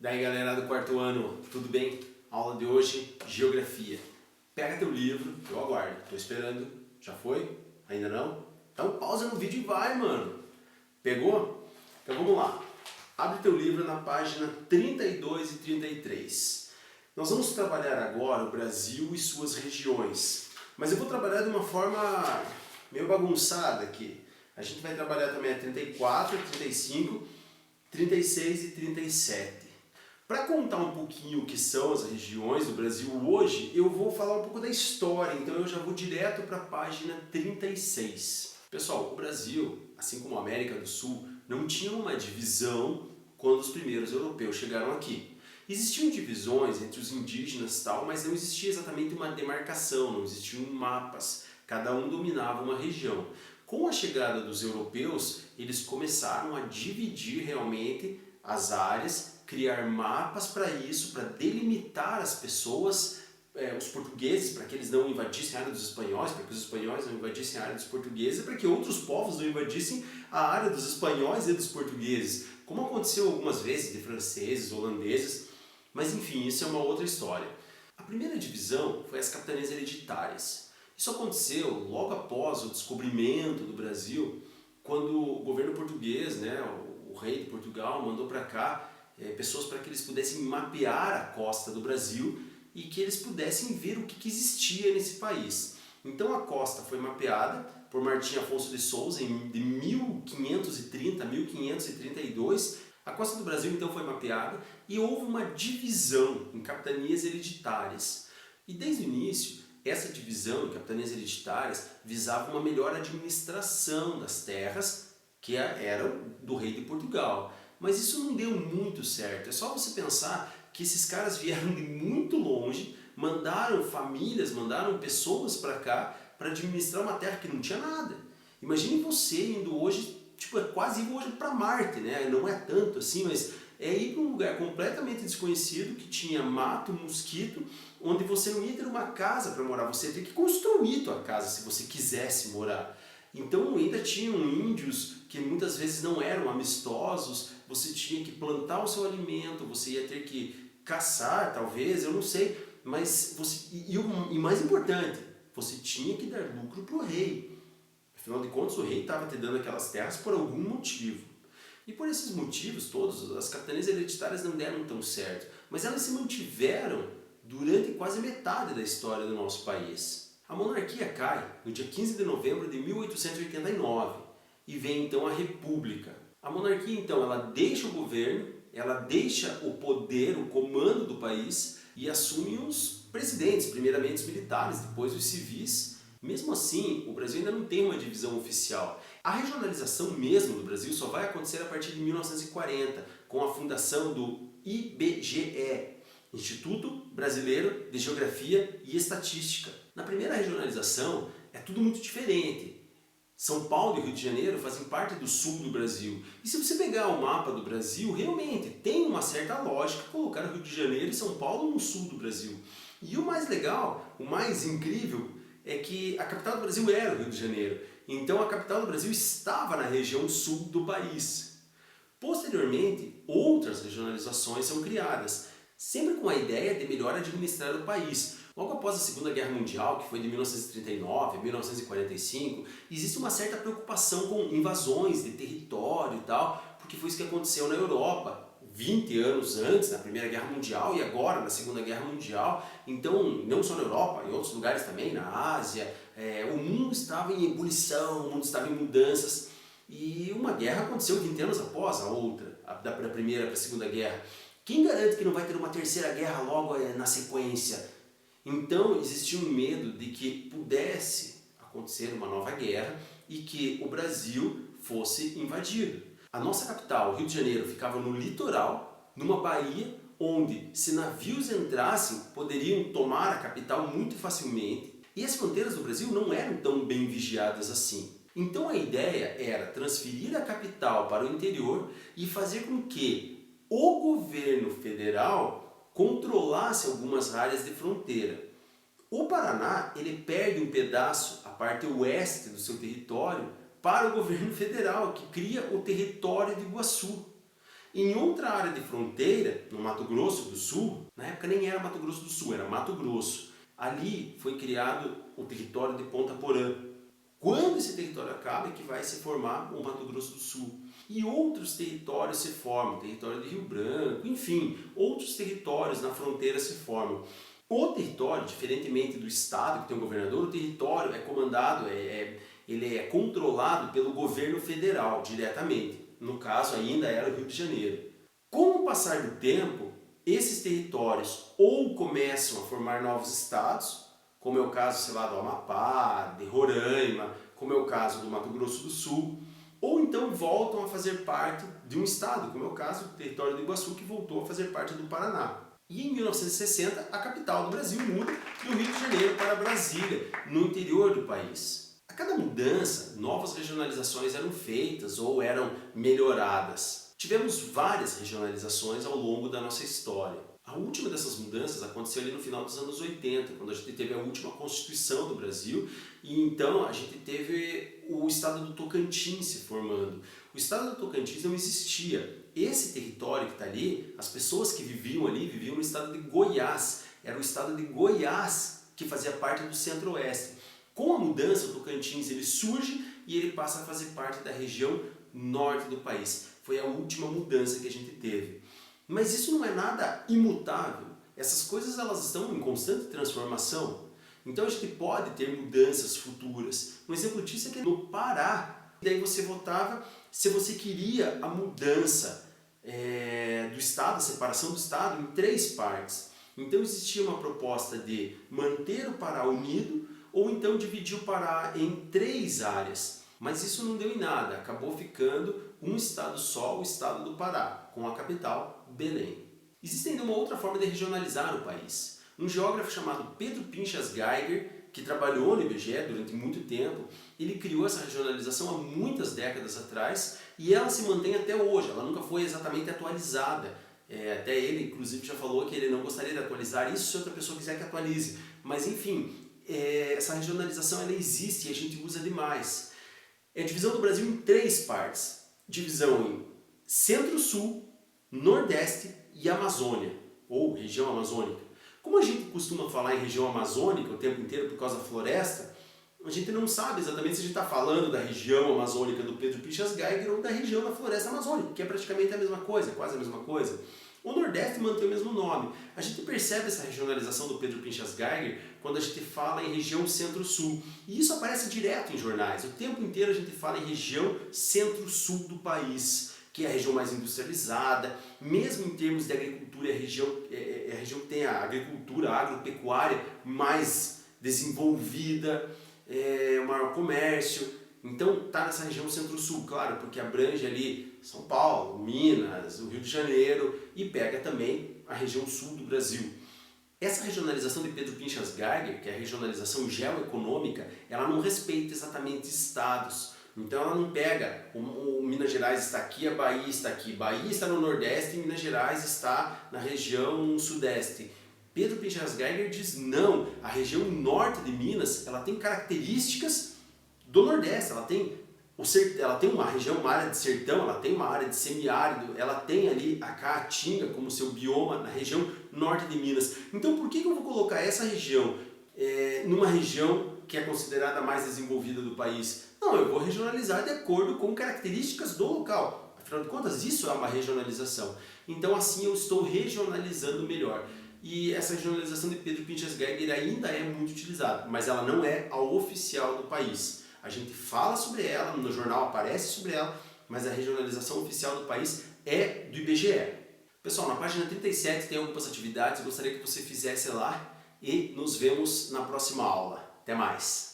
Daí galera do quarto ano, tudo bem? Aula de hoje, Geografia. Pega teu livro, eu aguardo, tô esperando. Já foi? Ainda não? Então pausa no vídeo e vai, mano. Pegou? Então vamos lá. Abre teu livro na página 32 e 33. Nós vamos trabalhar agora o Brasil e suas regiões. Mas eu vou trabalhar de uma forma meio bagunçada aqui. A gente vai trabalhar também a 34, 35, 36 e 37. Para contar um pouquinho o que são as regiões do Brasil hoje, eu vou falar um pouco da história, então eu já vou direto para a página 36. Pessoal, o Brasil, assim como a América do Sul, não tinha uma divisão quando os primeiros europeus chegaram aqui. Existiam divisões entre os indígenas e tal, mas não existia exatamente uma demarcação, não existiam mapas. Cada um dominava uma região. Com a chegada dos europeus, eles começaram a dividir realmente as áreas, criar mapas para isso, para delimitar as pessoas, os portugueses, para que eles não invadissem a área dos espanhóis, para que os espanhóis não invadissem a área dos portugueses, para que outros povos não invadissem a área dos espanhóis e dos portugueses, como aconteceu algumas vezes de franceses, holandeses, mas enfim, isso é uma outra história. A primeira divisão foi as capitanias hereditárias. Isso aconteceu logo após o descobrimento do Brasil, quando o governo português, o rei de Portugal, mandou para cá pessoas para que eles pudessem mapear a costa do Brasil e que eles pudessem ver o que existia nesse país. Então a costa foi mapeada por Martim Afonso de Souza de 1530 a 1532. A costa do Brasil então foi mapeada e houve uma divisão em capitanias hereditárias. E desde o início, essa divisão em capitanias hereditárias visava uma melhor administração das terras que eram do rei de Portugal. Mas isso não deu muito certo. É só você pensar que esses caras vieram de muito longe, mandaram famílias, mandaram pessoas para cá para administrar uma terra que não tinha nada. Imagine você indo hoje, é quase ir hoje para Marte, né? Não é tanto assim, mas é ir para um lugar completamente desconhecido que tinha mato, mosquito, onde você não ia ter uma casa para morar, você ia ter que construir tua casa se você quisesse morar. Então ainda tinham índios que muitas vezes não eram amistosos, você tinha que plantar o seu alimento, você ia ter que caçar talvez, eu não sei, mas e mais importante, você tinha que dar lucro para o rei. Afinal de contas, o rei estava te dando aquelas terras por algum motivo. E por esses motivos todos, as capitanias hereditárias não deram tão certo, mas elas se mantiveram durante quase metade da história do nosso país. A monarquia cai no dia 15 de novembro de 1889 e vem então a República. A monarquia então ela deixa o governo, ela deixa o poder, o comando do país e assume os presidentes, primeiramente os militares, depois os civis. Mesmo assim, o Brasil ainda não tem uma divisão oficial. A regionalização mesmo do Brasil só vai acontecer a partir de 1940, com a fundação do IBGE, Instituto Brasileiro de Geografia e Estatística. Na primeira regionalização é tudo muito diferente. São Paulo e Rio de Janeiro fazem parte do sul do Brasil. E se você pegar o mapa do Brasil, realmente tem uma certa lógica colocar o Rio de Janeiro e São Paulo no sul do Brasil. E o mais legal, o mais incrível, é que a capital do Brasil era o Rio de Janeiro. Então a capital do Brasil estava na região sul do país. Posteriormente, outras regionalizações são criadas, sempre com a ideia de melhor administrar o país. Logo após a Segunda Guerra Mundial, que foi de 1939 a 1945, existe uma certa preocupação com invasões de território e tal, porque foi isso que aconteceu na Europa 20 anos antes, na Primeira Guerra Mundial e agora na Segunda Guerra Mundial. Então, não só na Europa, em outros lugares também, na Ásia, o mundo estava em ebulição, o mundo estava em mudanças e uma guerra aconteceu 20 anos após a outra, da Primeira para a Segunda Guerra. Quem garante que não vai ter uma terceira guerra logo na sequência? Então existia um medo de que pudesse acontecer uma nova guerra e que o Brasil fosse invadido. A nossa capital, Rio de Janeiro, ficava no litoral, numa baía onde, se navios entrassem, poderiam tomar a capital muito facilmente. E as fronteiras do Brasil não eram tão bem vigiadas assim. Então a ideia era transferir a capital para o interior e fazer com que o governo federal controlasse algumas áreas de fronteira. O Paraná ele perde um pedaço, a parte oeste do seu território, para o governo federal, que cria o território de Iguaçu. Em outra área de fronteira, no Mato Grosso do Sul, na época nem era Mato Grosso do Sul, era Mato Grosso. Ali foi criado o território de Ponta Porã. Quando esse território acaba é que vai se formar o Mato Grosso do Sul. E outros territórios se formam, o território de Rio Branco, enfim, outros territórios na fronteira se formam. O território, diferentemente do estado que tem um governador, o território é comandado, ele é controlado pelo governo federal diretamente. No caso ainda era o Rio de Janeiro. Com o passar do tempo, esses territórios ou começam a formar novos estados, como é o caso, sei lá, do Amapá, de Roraima, como é o caso do Mato Grosso do Sul, ou então voltam a fazer parte de um estado, como é o caso do território do Iguaçu, que voltou a fazer parte do Paraná. E em 1960, a capital do Brasil muda do Rio de Janeiro para Brasília, no interior do país. A cada mudança, novas regionalizações eram feitas ou eram melhoradas. Tivemos várias regionalizações ao longo da nossa história. A última dessas mudanças aconteceu ali no final dos anos 80, quando a gente teve a última Constituição do Brasil, e então a gente teve o estado do Tocantins se formando. O estado do Tocantins não existia. Esse território que está ali, as pessoas que viviam ali, viviam no estado de Goiás. Era o estado de Goiás que fazia parte do Centro-Oeste. Com a mudança, o Tocantins ele surge e ele passa a fazer parte da região norte do país. Foi a última mudança que a gente teve. Mas isso não é nada imutável. Essas coisas elas estão em constante transformação. Então a gente pode ter mudanças futuras. Um exemplo disso é que no Pará, daí você votava se você queria a mudança do Estado, a separação do Estado em 3 partes. Então existia uma proposta de manter o Pará unido ou então dividir o Pará em 3 áreas. Mas isso não deu em nada, acabou ficando um estado só, o estado do Pará, com a capital, Belém. Existe ainda uma outra forma de regionalizar o país. Um geógrafo chamado Pedro Pinchas Geiger, que trabalhou no IBGE durante muito tempo, ele criou essa regionalização há muitas décadas atrás e ela se mantém até hoje, ela nunca foi exatamente atualizada. Até ele, inclusive, já falou que ele não gostaria de atualizar isso se outra pessoa quiser que atualize. Mas, enfim, essa regionalização ela existe e a gente usa demais. É a divisão do Brasil em 3 partes. Divisão em Centro-Sul, Nordeste e Amazônia, ou região amazônica. Como a gente costuma falar em região amazônica o tempo inteiro por causa da floresta, a gente não sabe exatamente se a gente está falando da região amazônica do Pedro Pinchas Geiger ou da região da floresta amazônica, que é praticamente a mesma coisa, quase a mesma coisa. O Nordeste mantém o mesmo nome. A gente percebe essa regionalização do Pedro Pinchas Geiger quando a gente fala em região Centro-Sul. E isso aparece direto em jornais. O tempo inteiro a gente fala em região Centro-Sul do país, que é a região mais industrializada. Mesmo em termos de agricultura, é a região que tem a agricultura, a agropecuária mais desenvolvida, o maior comércio. Então está nessa região Centro-Sul, claro, porque abrange ali São Paulo, Minas, o Rio de Janeiro e pega também a região sul do Brasil. Essa regionalização de Pedro Pinchas Geiger, que é a regionalização geoeconômica, ela não respeita exatamente estados. Então ela não pega o Minas Gerais está aqui, a Bahia está aqui. Bahia está no Nordeste e Minas Gerais está na região Sudeste. Pedro Pinchas Geiger diz não, a região norte de Minas ela tem características do Nordeste, ela tem uma região, uma área de sertão, ela tem uma área de semiárido, ela tem ali a caatinga como seu bioma na região norte de Minas. Então por que eu vou colocar essa região numa região que é considerada a mais desenvolvida do país? Não, eu vou regionalizar de acordo com características do local. Afinal de contas, isso é uma regionalização. Então assim eu estou regionalizando melhor. E essa regionalização de Pedro Pinchas Geiger ainda é muito utilizada, mas ela não é a oficial do país. A gente fala sobre ela, no jornal aparece sobre ela, mas a regionalização oficial do país é do IBGE. Pessoal, na página 37 tem algumas atividades, eu gostaria que você fizesse lá e nos vemos na próxima aula. Até mais!